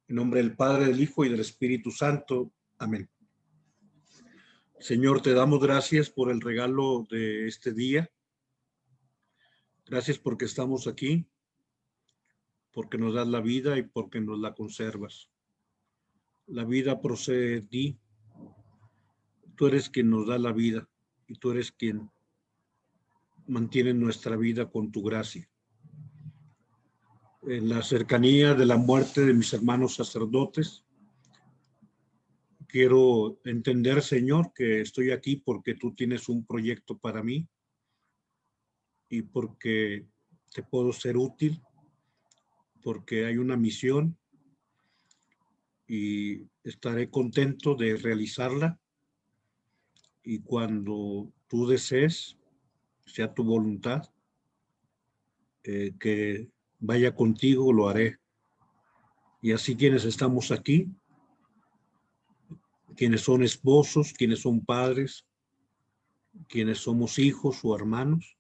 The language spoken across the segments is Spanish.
En nombre del Padre, del Hijo y del Espíritu Santo. Amén. Señor, te damos gracias por el regalo de este día. Gracias porque estamos aquí, porque nos das la vida y porque nos la conservas. La vida procede de ti. Tú eres quien nos da la vida y tú eres quien mantiene nuestra vida con tu gracia. En la cercanía de la muerte de mis hermanos sacerdotes, quiero entender, Señor, que estoy aquí porque tú tienes un proyecto para mí y porque te puedo ser útil, porque hay una misión y estaré contento de realizarla. Y cuando tú desees, sea tu voluntad, que vaya contigo, lo haré. Y así quienes estamos aquí, quienes son esposos, quienes son padres, quienes somos hijos o hermanos,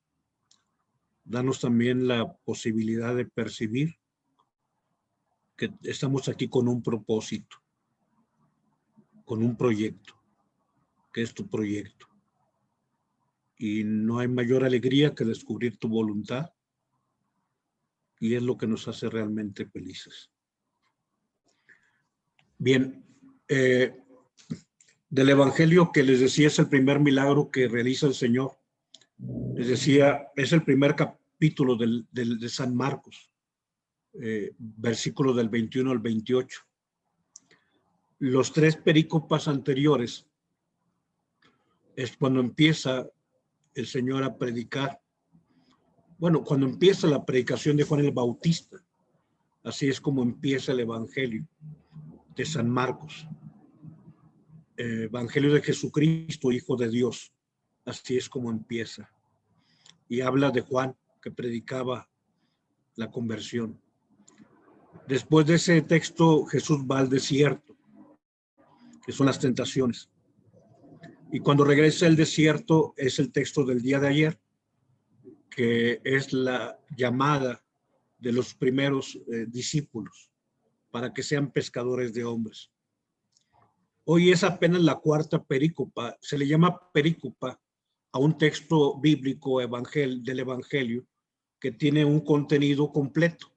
danos también la posibilidad de percibir que estamos aquí con un propósito, con un proyecto, que es tu proyecto. Y no hay mayor alegría que descubrir tu voluntad, y es lo que nos hace realmente felices. Bien, del Evangelio que les decía es el primer milagro que realiza el Señor. Les decía, es el primer capítulo de San Marcos, versículo del 21 al 28. Los tres perícopes anteriores es cuando empieza el Señor a predicar. Bueno, cuando empieza la predicación de Juan el Bautista, así es como empieza el Evangelio de San Marcos. Evangelio de Jesucristo, Hijo de Dios. Así es como empieza. Y habla de Juan, que predicaba la conversión. Después de ese texto, Jesús va al desierto, que son las tentaciones. Y cuando regresa al desierto, es el texto del día de ayer, que es la llamada de los primeros discípulos para que sean pescadores de hombres. Hoy es apenas la cuarta perícopa. Se le llama perícopa a un texto bíblico del Evangelio que tiene un contenido completo,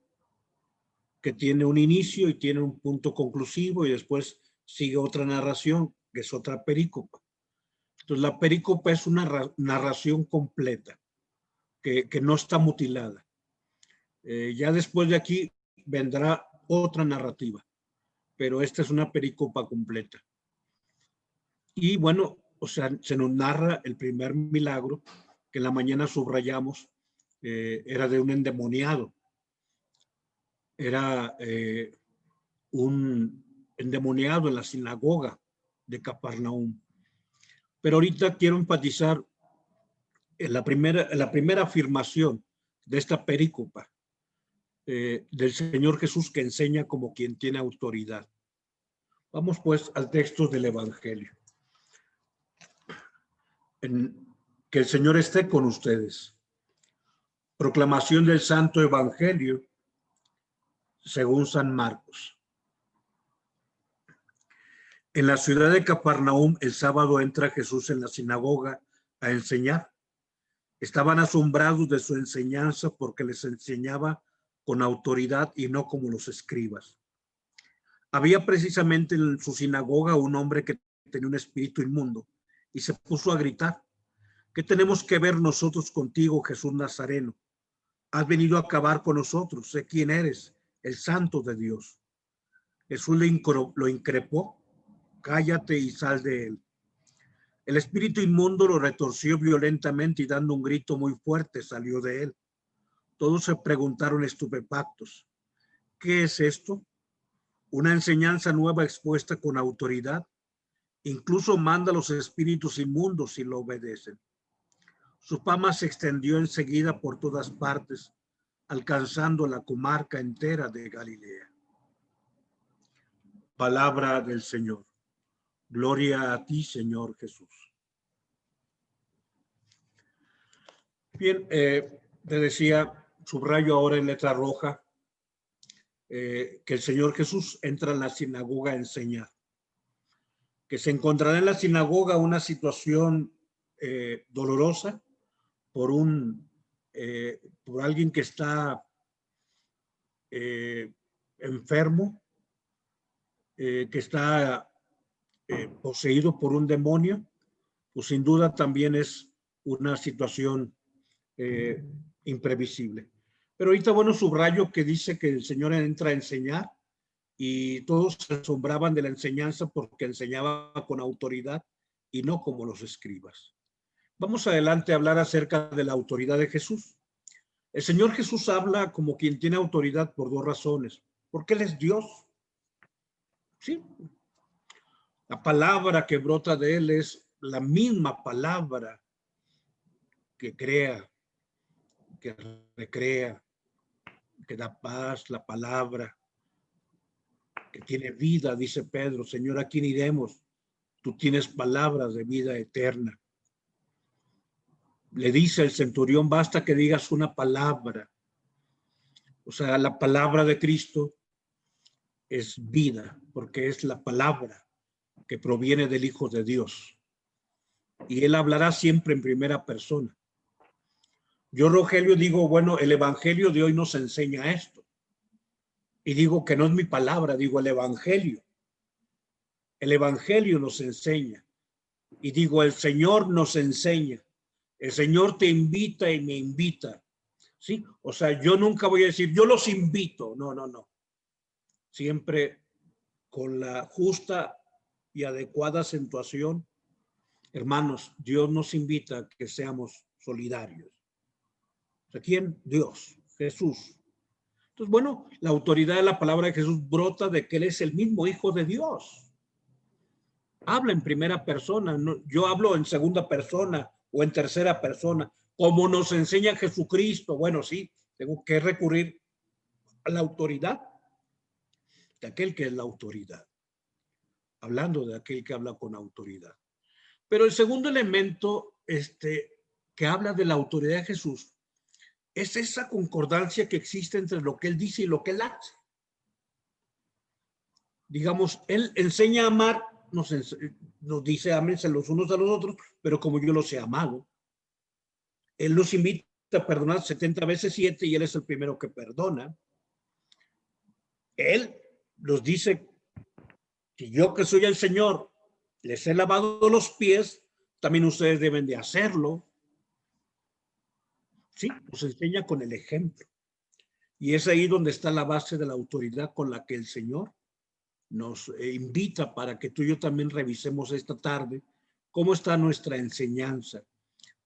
que tiene un inicio y tiene un punto conclusivo y después sigue otra narración, que es otra perícopa. Entonces la perícopa es una narración completa, que no está mutilada. Ya después de aquí vendrá otra narrativa, pero esta es una perícopa completa. Y bueno, o sea, se nos narra el primer milagro, que en la mañana subrayamos, era de un endemoniado. Era un endemoniado en la sinagoga de Capernaum. Pero ahorita quiero enfatizar en la primera afirmación de esta perícopa del Señor Jesús, que enseña como quien tiene autoridad. Vamos pues al texto del Evangelio. Que el Señor esté con ustedes. Proclamación del Santo Evangelio según San Marcos. En la ciudad de Capernaum, el sábado entra Jesús en la sinagoga a enseñar. Estaban asombrados de su enseñanza porque les enseñaba con autoridad y no como los escribas. Había precisamente en su sinagoga un hombre que tenía un espíritu inmundo y se puso a gritar: ¿qué tenemos que ver nosotros contigo, Jesús Nazareno? Has venido a acabar con nosotros. Sé quién eres, el Santo de Dios. Jesús lo increpó: cállate y sal de él. El espíritu inmundo lo retorció violentamente y dando un grito muy fuerte salió de él. Todos se preguntaron estupefactos: ¿qué es esto? Una enseñanza nueva expuesta con autoridad. Incluso manda a los espíritus inmundos y lo obedecen. Su fama se extendió enseguida por todas partes, alcanzando la comarca entera de Galilea. Palabra del Señor. Gloria a ti, Señor Jesús. Bien, te decía, subrayo ahora en letra roja que el Señor Jesús entra en la sinagoga a enseñar, que se encontrará en la sinagoga una situación dolorosa por alguien que está enfermo, que está poseído por un demonio, pues sin duda también es una situación imprevisible. Pero ahorita, bueno, subrayo que dice que el Señor entra a enseñar y todos se asombraban de la enseñanza porque enseñaba con autoridad y no como los escribas. Vamos adelante a hablar acerca de la autoridad de Jesús. El Señor Jesús habla como quien tiene autoridad por dos razones. Porque Él es Dios. Sí. La palabra que brota de Él es la misma palabra que crea, que recrea, que da paz, la palabra que tiene vida, dice Pedro. Señor, ¿a quién iremos? Tú tienes palabras de vida eterna. Le dice el centurión, basta que digas una palabra. O sea, la palabra de Cristo es vida, porque es la palabra que proviene del Hijo de Dios. Y Él hablará siempre en primera persona. Yo, Rogelio, digo, bueno, el Evangelio de hoy nos enseña esto. Y digo que no es mi palabra, digo el Evangelio. El Evangelio nos enseña. Y digo, el Señor nos enseña. El Señor te invita y me invita. ¿Sí? O sea, yo nunca voy a decir, yo los invito. No, no, no. Siempre con la justa y adecuada acentuación. Hermanos, Dios nos invita a que seamos solidarios. ¿A quién? Dios, Jesús. Entonces, bueno, la autoridad de la palabra de Jesús brota de que Él es el mismo Hijo de Dios. Habla en primera persona, no, yo hablo en segunda persona o en tercera persona, como nos enseña Jesucristo. Bueno, sí, tengo que recurrir a la autoridad de aquel que es la autoridad. Hablando de aquel que habla con autoridad. Pero el segundo elemento que habla de la autoridad de Jesús es esa concordancia que existe entre lo que Él dice y lo que Él hace. Digamos, Él enseña a amar, nos dice ámense los unos a los otros, pero como yo los he amado. Él nos invita a perdonar 70 veces 7 y Él es el primero que perdona. Él nos dice que yo que soy el Señor, les he lavado los pies, también ustedes deben de hacerlo. Sí, nos enseña con el ejemplo. Y es ahí donde está la base de la autoridad con la que el Señor nos invita para que tú y yo también revisemos esta tarde cómo está nuestra enseñanza,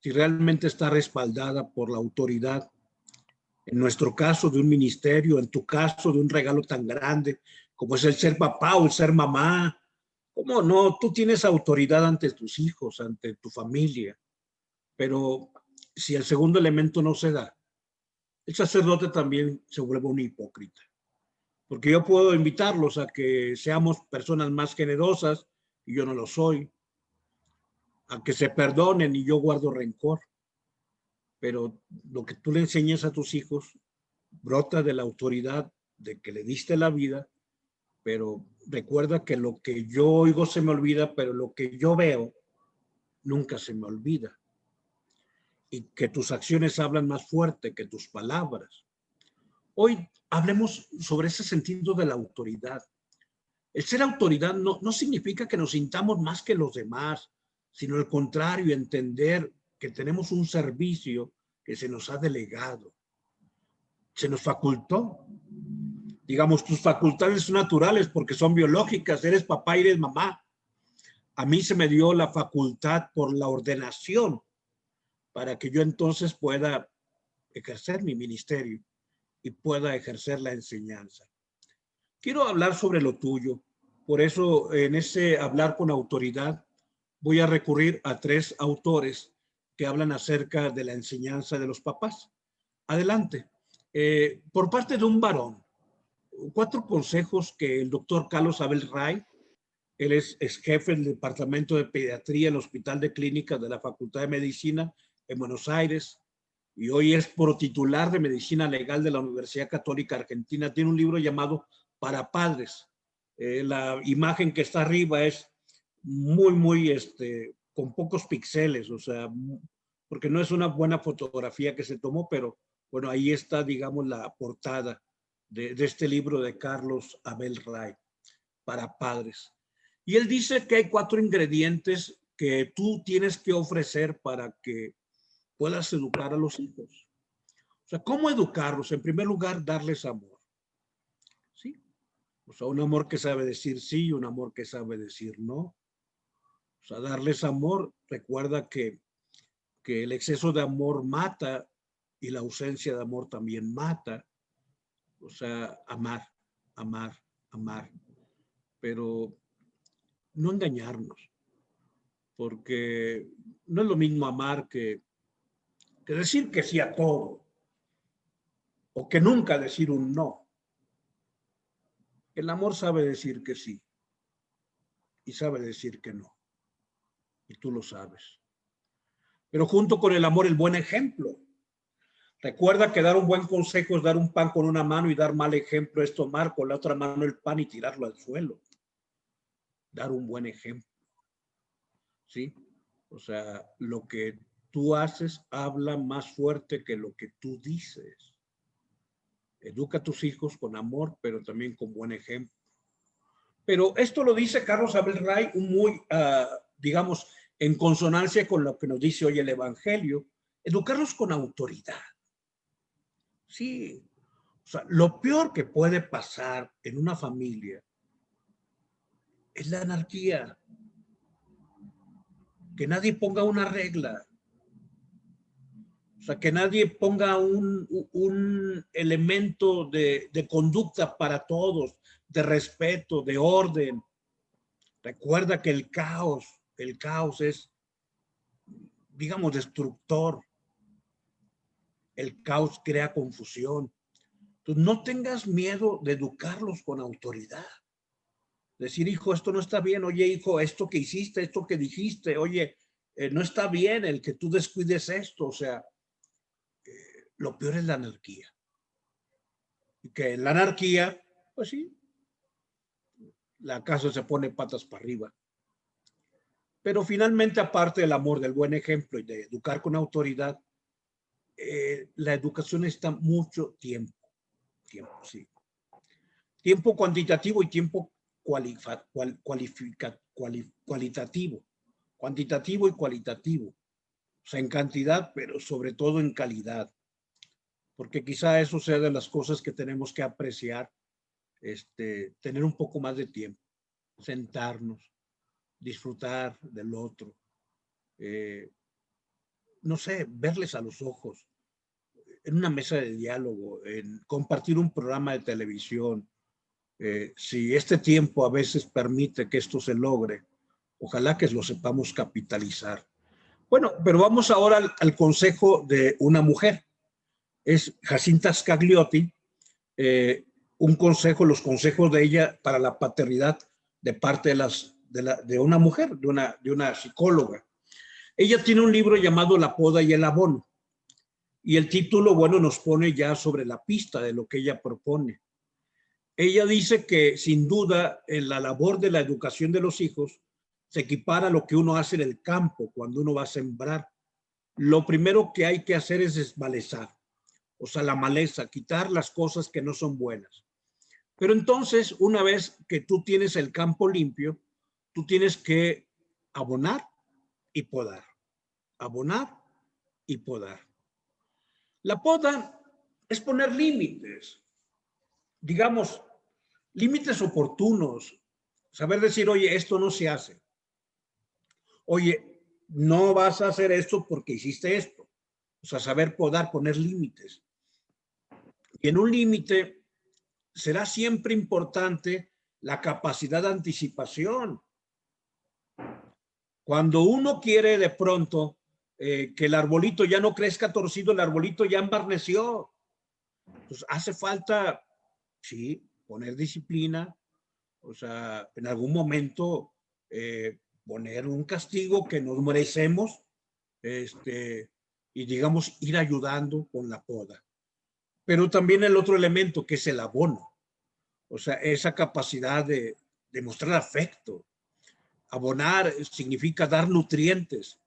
si realmente está respaldada por la autoridad. En nuestro caso de un ministerio, en tu caso de un regalo tan grande como es el ser papá o el ser mamá. ¿Cómo no? Tú tienes autoridad ante tus hijos, ante tu familia. Pero si el segundo elemento no se da, el sacerdote también se vuelve un hipócrita. Porque yo puedo invitarlos a que seamos personas más generosas y yo no lo soy. A que se perdonen y yo guardo rencor. Pero lo que tú le enseñas a tus hijos brota de la autoridad de que le diste la vida, pero recuerda que lo que yo oigo se me olvida, pero lo que yo veo nunca se me olvida. Y que tus acciones hablan más fuerte que tus palabras. Hoy hablemos sobre ese sentido de la autoridad. El ser autoridad no significa que nos sintamos más que los demás, sino al contrario, entender que tenemos un servicio que se nos ha delegado, se nos facultó. Digamos, tus facultades son naturales porque son biológicas, eres papá y eres mamá. A mí se me dio la facultad por la ordenación para que yo entonces pueda ejercer mi ministerio y pueda ejercer la enseñanza. Quiero hablar sobre lo tuyo. Por eso, en ese hablar con autoridad, voy a recurrir a 3 autores que hablan acerca de la enseñanza de los papás. Adelante. Por parte de un varón, 4 consejos que el doctor Carlos Abel Ray, él es jefe del departamento de pediatría en el Hospital de Clínicas de la Facultad de Medicina en Buenos Aires, y hoy es protitular de Medicina Legal de la Universidad Católica Argentina. Tiene un libro llamado Para Padres. La imagen que está arriba es muy, con pocos píxeles, o sea, porque no es una buena fotografía que se tomó, pero bueno, ahí está, digamos, la portada de este libro de Carlos Abel Ray, Para Padres. Y él dice que hay 4 ingredientes que tú tienes que ofrecer para que puedas educar a los hijos. O sea, ¿cómo educarlos? En primer lugar, darles amor. ¿Sí? O sea, un amor que sabe decir sí y un amor que sabe decir no. O sea, darles amor. Recuerda que el exceso de amor mata y la ausencia de amor también mata. O sea, amar, amar, amar. Pero no engañarnos, porque no es lo mismo amar que decir que sí a todo, o que nunca decir un no. El amor sabe decir que sí y sabe decir que no, y tú lo sabes. Pero junto con el amor, el buen ejemplo. Recuerda que dar un buen consejo es dar un pan con una mano y dar mal ejemplo es tomar con la otra mano el pan y tirarlo al suelo. Dar un buen ejemplo. ¿Sí? O sea, lo que tú haces habla más fuerte que lo que tú dices. Educa a tus hijos con amor, pero también con buen ejemplo. Pero esto lo dice Carlos Abel Ray muy, digamos, en consonancia con lo que nos dice hoy el Evangelio, educarlos con autoridad. Sí, o sea, lo peor que puede pasar en una familia es la anarquía, que nadie ponga una regla, o sea, que nadie ponga un elemento de conducta para todos, de respeto, de orden. Recuerda que el caos es, digamos, destructor. El caos crea confusión. Entonces, no tengas miedo de educarlos con autoridad. Decir, hijo, esto no está bien. Oye, hijo, esto que hiciste, esto que dijiste, oye, no está bien el que tú descuides esto. O sea, lo peor es la anarquía. Y que en la anarquía, pues sí, la casa se pone patas para arriba. Pero finalmente, aparte del amor, del buen ejemplo y de educar con autoridad, la educación está mucho tiempo, sí. Tiempo cuantitativo y tiempo cualitativo. Cuantitativo y cualitativo. O sea, en cantidad, pero sobre todo en calidad. Porque quizá eso sea de las cosas que tenemos que apreciar, tener un poco más de tiempo, sentarnos, disfrutar del otro, no sé, verles a los ojos, en una mesa de diálogo, en compartir un programa de televisión. Si este tiempo a veces permite que esto se logre, ojalá que lo sepamos capitalizar. Bueno, pero vamos ahora al consejo de una mujer. Es Jacinta Scagliotti, un consejo, los consejos de ella para la paternidad de parte de una mujer, de una psicóloga. Ella tiene un libro llamado La poda y el abono. Y el título, bueno, nos pone ya sobre la pista de lo que ella propone. Ella dice que sin duda en la labor de la educación de los hijos se equipara a lo que uno hace en el campo cuando uno va a sembrar. Lo primero que hay que hacer es desmalezar, o sea, la maleza, quitar las cosas que no son buenas. Pero entonces, una vez que tú tienes el campo limpio, tú tienes que abonar y podar. Abonar y podar. La poda es poner límites, digamos, límites oportunos, saber decir, oye, esto no se hace. Oye, no vas a hacer esto porque hiciste esto. O sea, saber podar, poner límites. Y en un límite será siempre importante la capacidad de anticipación. Cuando uno quiere de pronto que el arbolito ya no crezca torcido, el arbolito ya embarneció. Pues hace falta, sí, poner disciplina, o sea, en algún momento poner un castigo que nos merecemos, y digamos ir ayudando con la poda. Pero también el otro elemento que es el abono, o sea, esa capacidad de mostrar afecto. Abonar significa dar nutrientes.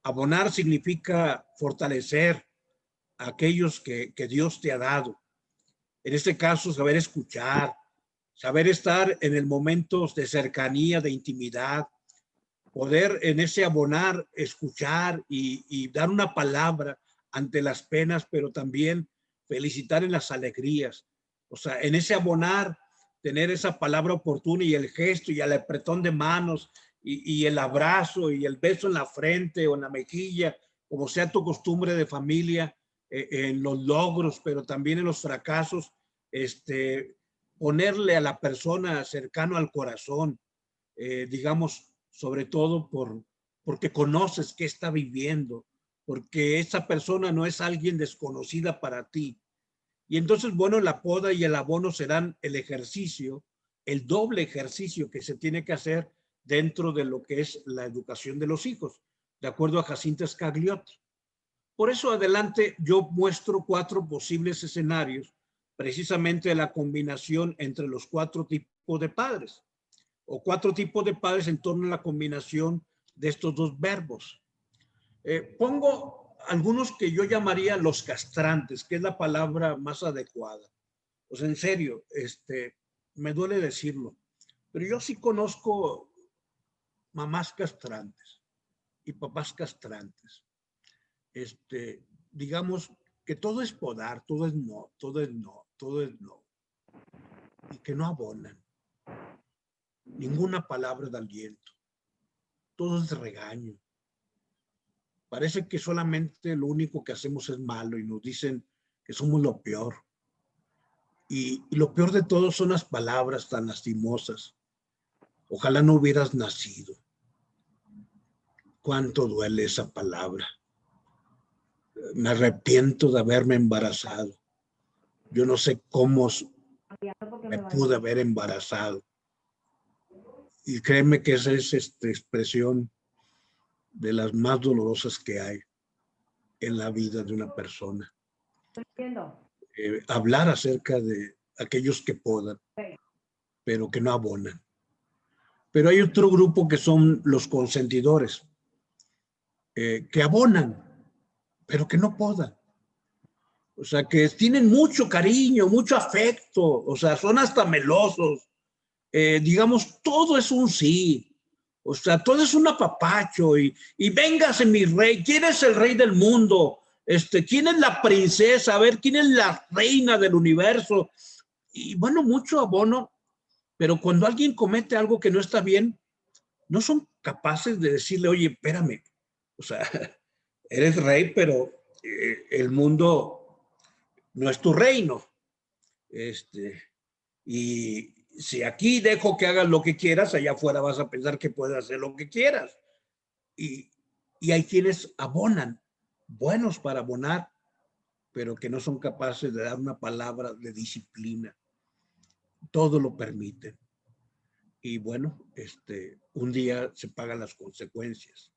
Abonar significa fortalecer a aquellos que Dios te ha dado. En este caso, saber escuchar, saber estar en el momento de cercanía, de intimidad, poder en ese abonar escuchar y dar una palabra ante las penas, pero también felicitar en las alegrías. O sea, en ese abonar, tener esa palabra oportuna y el gesto y el apretón de manos y el abrazo y el beso en la frente o en la mejilla, como sea tu costumbre de familia, en los logros, pero también en los fracasos, ponerle a la persona cercano al corazón, digamos, sobre todo porque conoces qué está viviendo, porque esa persona no es alguien desconocida para ti. Y entonces, bueno, la poda y el abono serán el ejercicio, el doble ejercicio que se tiene que hacer dentro de lo que es la educación de los hijos, de acuerdo a Jacinta Scagliotti. Por eso adelante yo muestro 4 posibles escenarios, precisamente de la combinación entre los 4 tipos de padres, o 4 tipos de padres en torno a la combinación de estos 2 verbos. Pongo algunos que yo llamaría los castrantes, que es la palabra más adecuada. O sea, en serio, me duele decirlo, pero yo sí conozco mamás castrantes y papás castrantes. Digamos que todo es podar, todo es no, todo es no, todo es no. Y que no abonan. Ninguna palabra de aliento. Todo es regaño. Parece que solamente lo único que hacemos es malo y nos dicen que somos lo peor. Y lo peor de todo son las palabras tan lastimosas. Ojalá no hubieras nacido. Cuánto duele esa palabra. Me arrepiento de haberme embarazado. Yo no sé cómo me pude haber embarazado. Y créeme que esa es expresión de las más dolorosas que hay en la vida de una persona. Hablar acerca de aquellos que podan, pero que no abonan. Pero hay otro grupo que son los consentidores, que abonan, pero que no podan. O sea, que tienen mucho cariño, mucho afecto, o sea, son hasta melosos. Digamos, todo es un sí. O sea, todo es un apapacho y véngase mi rey, ¿quién es el rey del mundo? ¿Quién es la princesa? A ver, ¿quién es la reina del universo? Y bueno, mucho abono, pero cuando alguien comete algo que no está bien, no son capaces de decirle, oye, espérame, o sea, eres rey, pero el mundo no es tu reino. Y si aquí dejo que hagas lo que quieras, allá afuera vas a pensar que puedes hacer lo que quieras. Y hay quienes abonan, buenos para abonar, pero que no son capaces de dar una palabra de disciplina. Todo lo permiten. Y bueno, un día se pagan las consecuencias.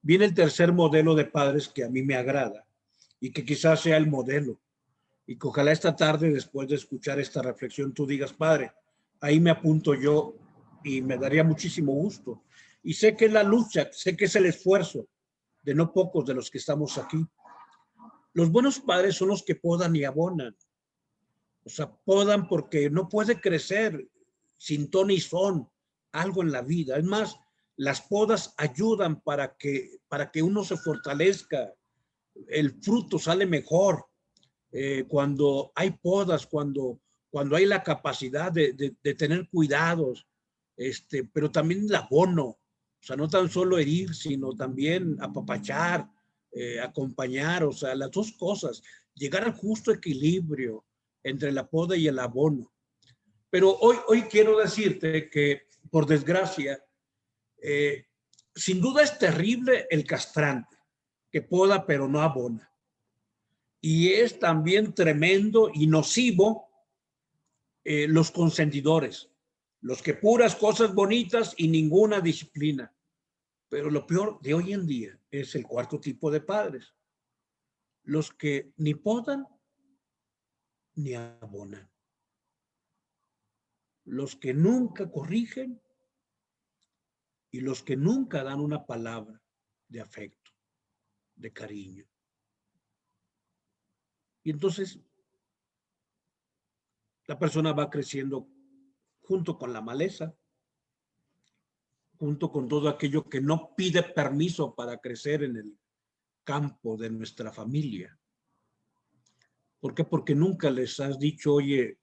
Viene el tercer modelo de padres que a mí me agrada y que quizás sea el modelo. Y que ojalá esta tarde, después de escuchar esta reflexión, tú digas, padre, ahí me apunto yo y me daría muchísimo gusto. Y sé que es la lucha, sé que es el esfuerzo de no pocos de los que estamos aquí. Los buenos padres son los que podan y abonan. O sea, podan porque no puede crecer sin ton y son algo en la vida. Es más, las podas ayudan para que uno se fortalezca. El fruto sale mejor cuando hay podas, cuando hay la capacidad de tener cuidados, pero también el abono. O sea, no tan solo herir, sino también apapachar, acompañar, o sea, las dos cosas, llegar al justo equilibrio entre la poda y el abono. Pero hoy quiero decirte que, por desgracia, sin duda es terrible el castrante, que poda pero no abona. Y es también tremendo y nocivo los consentidores, los que puras cosas bonitas y ninguna disciplina. Pero lo peor de hoy en día es el cuarto tipo de padres, los que ni podan ni abonan, los que nunca corrigen y los que nunca dan una palabra de afecto, de cariño. Y entonces la persona va creciendo junto con la maleza, junto con todo aquello que no pide permiso para crecer en el campo de nuestra familia. ¿Por qué? Porque nunca les has dicho, oye,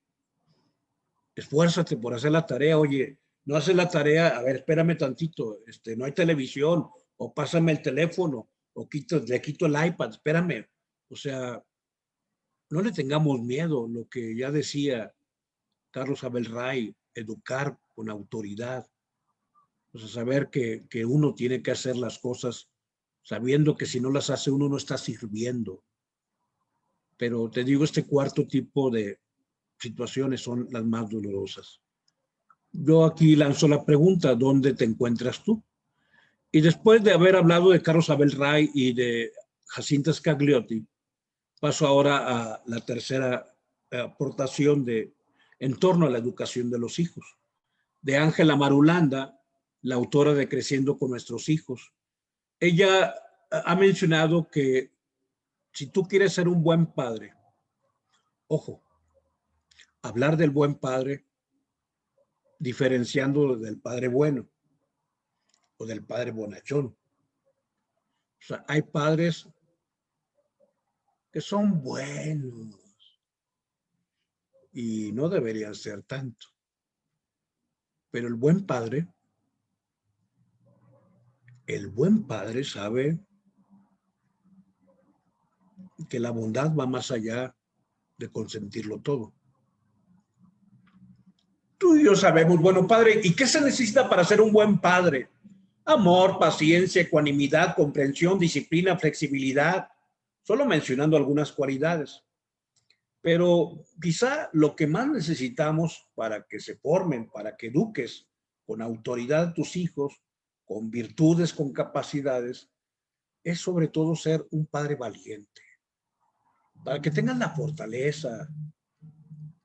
esfuérzate por hacer la tarea, oye, no haces la tarea, a ver, espérame tantito, no hay televisión, o pásame el teléfono, o le quito el iPad, espérame. O sea, no le tengamos miedo, lo que ya decía Carlos Abel Ray, educar con autoridad. O sea, saber que uno tiene que hacer las cosas sabiendo que si no las hace uno no está sirviendo. Pero te digo, este cuarto tipo de situaciones son las más dolorosas. Yo aquí lanzo la pregunta, ¿dónde te encuentras tú? Y después de haber hablado de Carlos Abel Ray y de Jacinta Scagliotti, paso ahora a la tercera aportación en torno a la educación de los hijos, de Ángela Marulanda, la autora de Creciendo con nuestros hijos. Ella ha mencionado que si tú quieres ser un buen padre, ojo, hablar del buen padre diferenciando del padre bueno o del padre bonachón. O sea, hay padres que son buenos y no deberían ser tanto. Pero el buen padre sabe que la bondad va más allá de consentirlo todo. Tú y yo sabemos, bueno, padre, ¿y qué se necesita para ser un buen padre? Amor, paciencia, ecuanimidad, comprensión, disciplina, flexibilidad, solo mencionando algunas cualidades. Pero quizá lo que más necesitamos para que se formen, para que eduques con autoridad a tus hijos, con virtudes, con capacidades, es sobre todo ser un padre valiente, para que tengan la fortaleza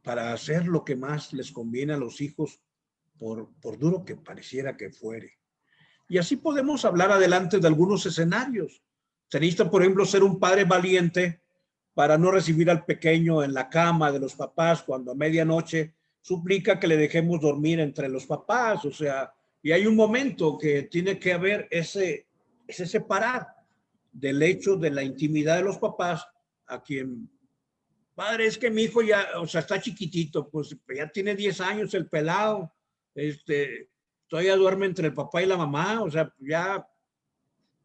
para hacer lo que más les conviene a los hijos, por duro que pareciera que fuere. Y así podemos hablar adelante de algunos escenarios. Se necesita, por ejemplo, ser un padre valiente para no recibir al pequeño en la cama de los papás cuando a medianoche suplica que le dejemos dormir entre los papás. O sea, y hay un momento que tiene que haber ese separar del hecho de la intimidad de los papás a quien, padre, es que mi hijo ya, o sea, está chiquitito, pues ya tiene 10 años el pelado, todavía duerme entre el papá y la mamá, o sea, ya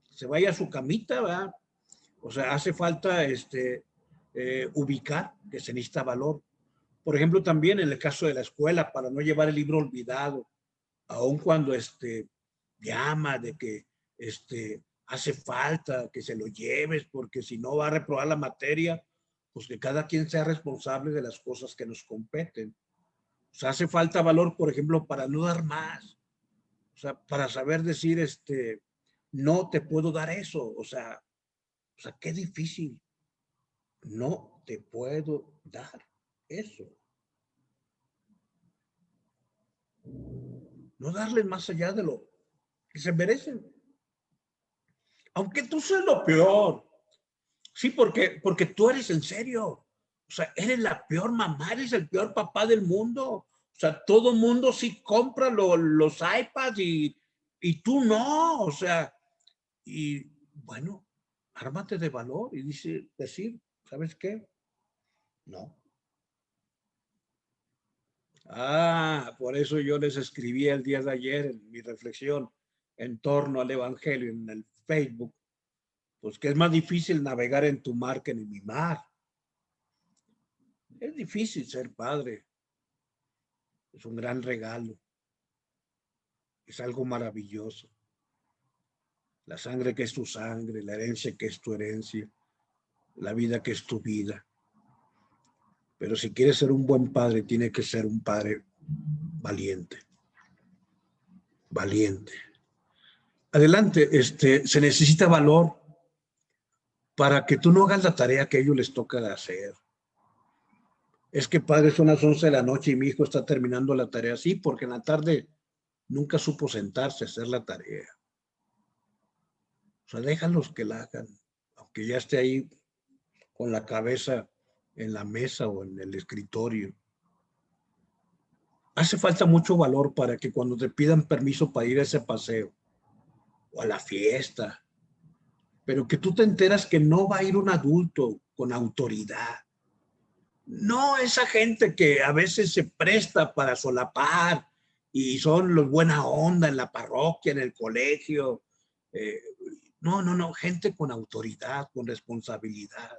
se vaya a su camita, ¿verdad? O sea, hace falta ubicar que se necesita valor. Por ejemplo, también en el caso de la escuela, para no llevar el libro olvidado, aun cuando llama de que hace falta que se lo lleves, porque si no va a reprobar la materia, pues que cada quien sea responsable de las cosas que nos competen. O sea, hace falta valor, por ejemplo, para no dar más. O sea, para saber decir, no te puedo dar eso. O sea, qué difícil. No te puedo dar eso. No darles más allá de lo que se merecen. Aunque tú seas lo peor. Sí, porque tú eres en serio. O sea, eres la peor mamá, eres el peor papá del mundo. O sea, todo mundo sí compra los iPads y tú no. O sea, y bueno, ármate de valor y decir, ¿sabes qué? No. Por eso yo les escribí el día de ayer en mi reflexión en torno al Evangelio en el Facebook, pues que es más difícil navegar en tu mar que en mi mar. Es difícil ser padre. Es un gran regalo. Es algo maravilloso. La sangre que es tu sangre, la herencia que es tu herencia, la vida que es tu vida. Pero si quieres ser un buen padre, tiene que ser un padre valiente. Valiente. Adelante, se necesita valor para que tú no hagas la tarea que a ellos les toca de hacer. Es que padre, son las 11 de la noche y mi hijo está terminando la tarea. Sí, porque en la tarde nunca supo sentarse a hacer la tarea. O sea, déjalos que la hagan, aunque ya esté ahí con la cabeza en la mesa o en el escritorio. Hace falta mucho valor para que cuando te pidan permiso para ir a ese paseo o a la fiesta, pero que tú te enteras que no va a ir un adulto con autoridad. No esa gente que a veces se presta para solapar y son los buena onda en la parroquia, en el colegio. No, gente con autoridad, con responsabilidad.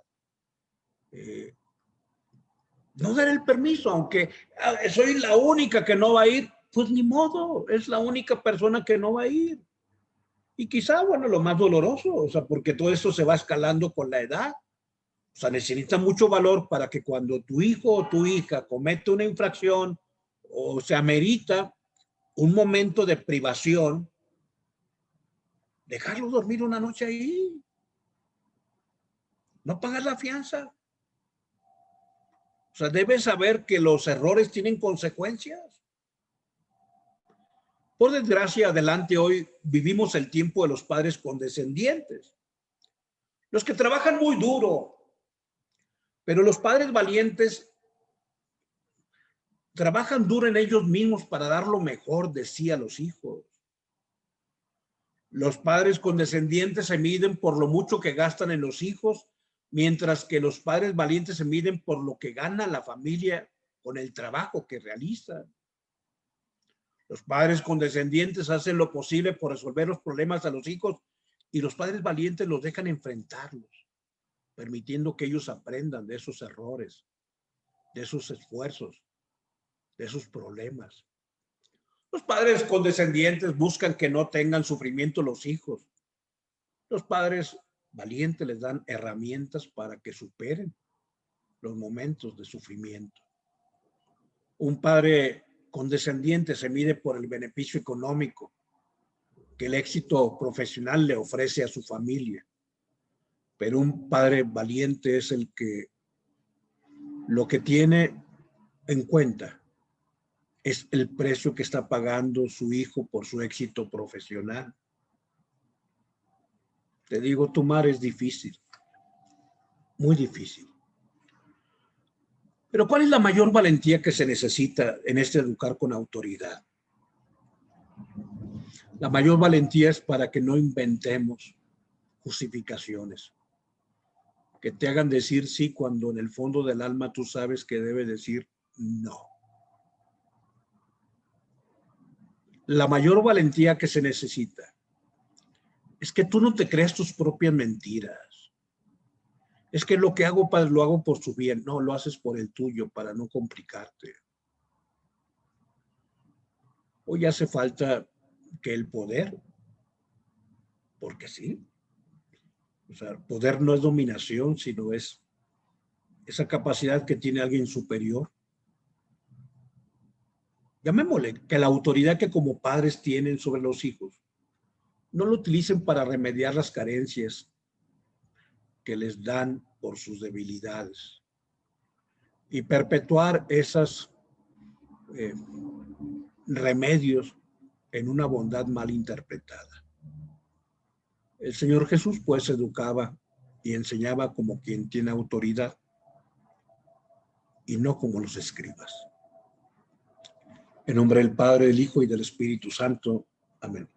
No dar el permiso, aunque soy la única que no va a ir, pues ni modo, es la única persona que no va a ir. Y quizá, bueno, lo más doloroso, o sea, porque todo esto se va escalando con la edad. O sea, necesita mucho valor para que cuando tu hijo o tu hija comete una infracción o se amerita un momento de privación, dejarlo dormir una noche ahí, no pagar la fianza. O sea, debes saber que los errores tienen consecuencias. Por desgracia, adelante hoy vivimos el tiempo de los padres condescendientes, los que trabajan muy duro, pero los padres valientes trabajan duro en ellos mismos para dar lo mejor de sí a los hijos. Los padres condescendientes se miden por lo mucho que gastan en los hijos, mientras que los padres valientes se miden por lo que gana la familia con el trabajo que realiza. Los padres condescendientes hacen lo posible por resolver los problemas a los hijos y los padres valientes los dejan enfrentarlos, permitiendo que ellos aprendan de esos errores, de esos esfuerzos, de esos problemas. Los padres condescendientes buscan que no tengan sufrimiento los hijos. Los padres valientes les dan herramientas para que superen los momentos de sufrimiento. Un padre condescendiente se mide por el beneficio económico que el éxito profesional le ofrece a su familia. Pero un padre valiente es el que lo que tiene en cuenta es el precio que está pagando su hijo por su éxito profesional. Te digo, tomar es difícil, muy difícil. Pero ¿cuál es la mayor valentía que se necesita en este educar con autoridad? La mayor valentía es para que no inventemos justificaciones, que te hagan decir sí cuando en el fondo del alma tú sabes que debe decir no. La mayor valentía que se necesita es que tú no te creas tus propias mentiras. Es que lo que hago, padre, lo hago por su bien. No, lo haces por el tuyo, para no complicarte. Hoy hace falta que el poder, porque sí, o sea, poder no es dominación, sino es esa capacidad que tiene alguien superior. Llamémosle que la autoridad que como padres tienen sobre los hijos, no lo utilicen para remediar las carencias que les dan por sus debilidades y perpetuar esos remedios en una bondad mal interpretada. El Señor Jesús pues educaba y enseñaba como quien tiene autoridad y no como los escribas. En nombre del Padre, del Hijo y del Espíritu Santo. Amén.